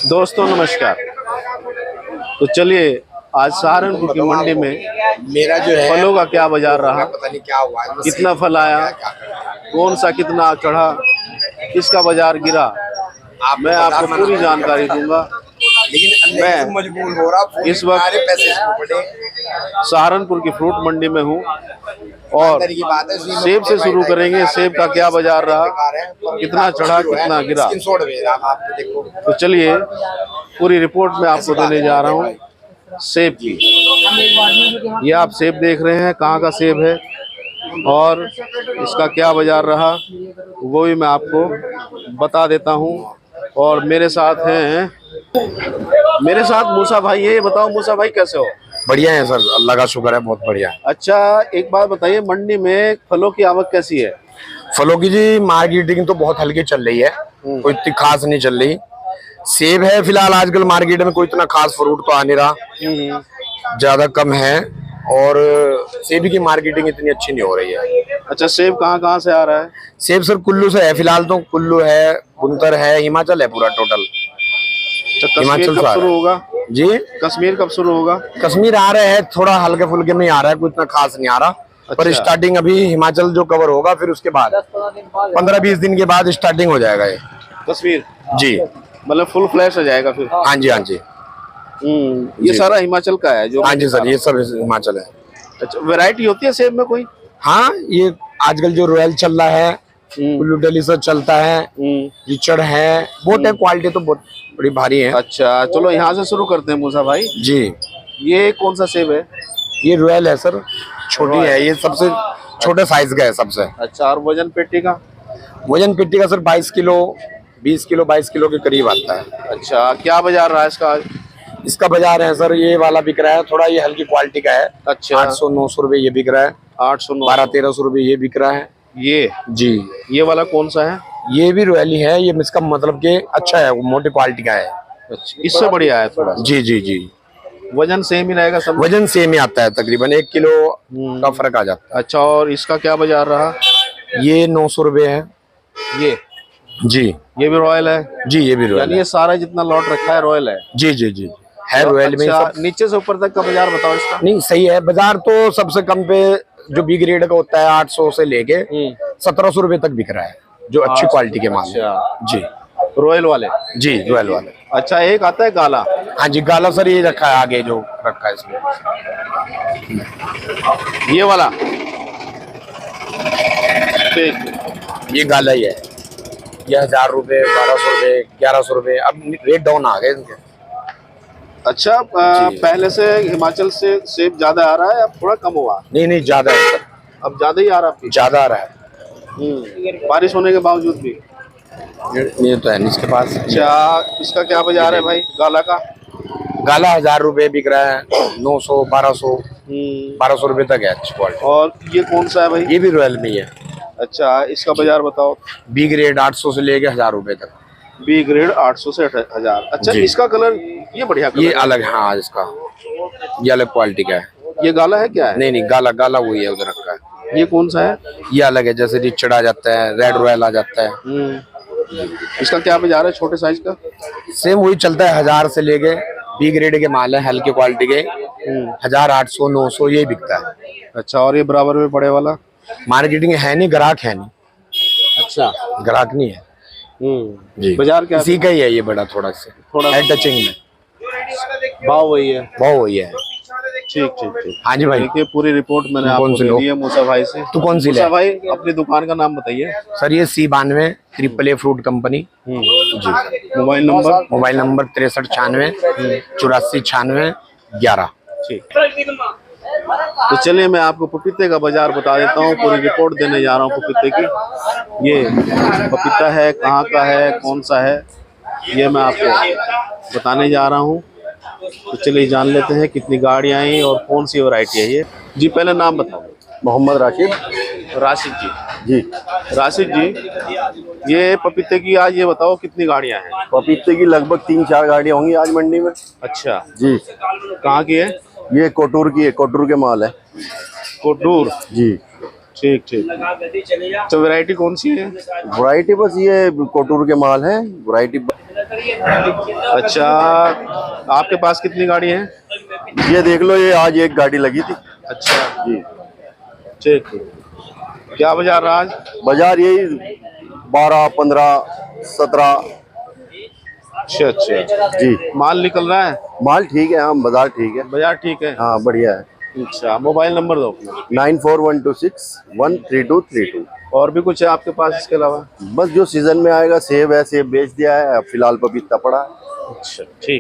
दोस्तों नमस्कार। तो चलिए आज सहारनपुर की मंडी में मेरा जो है फलों का क्या बाजार रहा, पता नहीं क्या हुआ, कितना फल आया, कौन सा कितना चढ़ा, किसका बाजार गिरा, मैं आपको पूरी जानकारी दूंगा। लेकिन मैं मजबूर हो रहा इस वक्त पैसे सहारनपुर की फ्रूट मंडी में हूँ और की बात है। सेब से शुरू करेंगे। सेब का क्या बाजार रहा, कितना चढ़ा कितना गिरा, तो चलिए पूरी रिपोर्ट में आपको देने जा रहा हूँ सेब की। ये आप सेब देख रहे हैं, कहाँ का सेब है और इसका क्या बाजार रहा वो भी मैं आपको बता देता हूँ। और मेरे साथ मूसा भाई। ये बताओ मूसा भाई कैसे हो? बढ़िया है सर, अल्लाह का शुक्र है, बहुत बढ़िया। अच्छा एक बात बताइए, मंडी में फलों की आवक कैसी है? फलों की जी मार्केटिंग तो बहुत हल्की चल रही है, कोई इतनी खास नहीं चल रही। सेब है फिलहाल आजकल मार्केट में, कोई इतना खास फ्रूट तो आ नहीं रहा, ज्यादा कम है। और सेब की मार्केटिंग इतनी अच्छी नहीं हो रही है। अच्छा सेब कहाँ से आ रहा है? सेब सर कुल्लू से है फिलहाल, तो कुल्लू है, बुनकर है, हिमाचल है पूरा टोटल। हिमाचल कब शुरू होगा जी? कश्मीर कब शुरू होगा? कश्मीर आ रहे हैं, थोड़ा हल्के फुल्के में आ रहा है, कोई इतना खास नहीं आ रहा। अच्छा। पर स्टार्टिंग अभी हिमाचल जो कवर होगा, फिर उसके बाद 15-20 दिन के बाद स्टार्टिंग हो जाएगा ये कश्मीर जी। मतलब फुल फ्लैश हो जाएगा फिर? हाँ जी हाँ जी। ये सारा हिमाचल का है जो? हाँ जी सर, ये सब हिमाचल है। अच्छा वैरायटी होती है सेब में कोई? हाँ, ये आजकल जो रॉयल चल रहा है, कुल्लू डेलीशियस चलता है, रिचर्ड है, बहुत है। क्वालिटी तो बहुत बड़ी भारी है। अच्छा चलो यहाँ से शुरू करते हैं मूसा भाई जी। ये कौन सा सेब है? ये रॉयल है सर, छोटी है, ये सबसे छोटे साइज का है सबसे। अच्छा और वजन पेटी का? वजन पेटी का सर 22 किलो 20 किलो 22 किलो के करीब आता है। अच्छा क्या बाजार रहा है इसका? इसका बाजार है सर, ये वाला बिक रहा है, थोड़ा ये हल्की क्वालिटी का है। अच्छा 800-900 रुपए ये बिक रहा है। 800-1200-1300 रुपए ये बिक रहा है। ये जी। ये वाला कौन सा है? ये भी रॉयल ही है, ये इसका मतलब कि अच्छा है, मोटी क्वालिटी का है। अच्छा इससे बढ़िया है थोड़ा? जी जी जी। वजन सेम ही रहेगा सब? वजन सेम ही आता है, तकरीबन 1 किलो का फर्क आ जाता है। अच्छा और इसका क्या बाजार रहा? ये 900 रुपए है। ये जी। ये भी रॉयल है? जी ये भी रॉयल यानी ये सारा जितना लॉट रखा है रॉयल है? जी जी जी है रॉयल में। अच्छा नीचे से ऊपर तक का बाजार बताओ इसका। नहीं सही है, बाजार तो सबसे कम पे जो बी ग्रेड का होता है 800 से लेके 1700 रुपए तक बिक रहा है, जो अच्छी क्वालिटी के माल। जी रॉयल वाले? जी रॉयल वाले। अच्छा एक आता है गाला? हाँ जी गाला सर, ये रखा है आगे जो रखा है इसमें, ये वाला। ये गाला ही है, ये 1000 रुपए 1200 रुपए 1100 रुपए, अब रेट डाउन आ गए इनके। अच्छा पहले से हिमाचल से सेब ज्यादा आ रहा है अब थोड़ा कम हुआ? नहीं ज्यादा है सर, अब ज्यादा ही आ रहा है? ज्यादा आ रहा है बारिश होने के बावजूद भी? ये तो है इसके पास। अच्छा इसका क्या बाजार है भाई गाला का? गाला 1000 रुपए बिक रहा है, 900 1200 रुपए तक है अच्छी क्वालिटी। और ये कौन सा है भाई? ये भी रॉयल में ही है। अच्छा इसका बाजार बताओ। बी ग्रेड 800 से लेके 1000 रुपए तक। बी ग्रेड 800 से 1000। अच्छा इसका कलर ये बढ़िया कलर ये अलग है। हाँ इसका ये अलग क्वालिटी का है। ये गाला है क्या है? नहीं गाला वही है उधर रखा है। ये कौन सा है? ये अलग है, जैसे रिचर्ड आ जाता है, रेड रॉयल आ जाता है। इसका क्या बाजार है छोटे साइज का? सेम वही चलता है, 1000 से लेके बी ग्रेड के माल है, हल्के क्वालिटी के 1000 800 900 ये बिकता है। अच्छा और ये बराबर में बड़े वाला? मार्केटिंग है नहीं, ग्राहक है नहीं। अच्छा ग्राहक नहीं है जी। बाजार क्या इसी का ही है ये बड़ा, थोड़ा टचिंग में भाव वही है? भाव वही है। ठीक। हाँ जी भाई, देखिए पूरी रिपोर्ट मैंने आपको दे दी है मूसा भाई से। तू कौन सी मूसा भाई अपनी दुकान का नाम बताइए। सर ये C92 AAA fruit company ji. Mobile number? Mobile number 6396 84 96 11। ठीक। तो चलिए मैं आपको पपीते का बाजार बता देता हूँ, पूरी रिपोर्ट देने जा रहा हूँ पपीते की। ये पपीता है, कहाँ का है, कौन सा है, ये मैं आपको बताने जा रहा हूँ। तो चलिए जान लेते हैं कितनी गाड़ियाँ आई और कौन सी वैरायटी है ये। जी पहले नाम बताओ। मोहम्मद राशिद जी। राशिद जी ये पपीते की आज ये बताओ कितनी गाड़ियाँ हैं? पपीते की लगभग 3-4 गाड़ियाँ होंगी आज मंडी में। अच्छा जी। कहाँ की है? ये कोटूर की है, कोटूर के माल है। कोटूर जी। ठीक ठीक। तो वैरायटी कौन सी है? वैरायटी बस ये कोटूर के माल है वैरायटी। अच्छा, आपके पास कितनी गाड़ी है? ये देख लो, ये आज एक गाड़ी लगी थी। अच्छा जी। ठीक ठीक। क्या बाजार रहा आज? बाजार यही 12, 15, 17। अच्छा अच्छा जी। माल निकल रहा है? माल ठीक है, हाँ बाजार ठीक है। बाजार ठीक है। हाँ बढ़िया है। अच्छा, मोबाइल नंबर दो अपना। 9412613232। और भी कुछ है आपके पास इसके अलावा? बस जो सीजन में आएगा सेब है, सेब बेच दिया है, फिलहाल पपीता पड़ा है। अच्छा ठीक।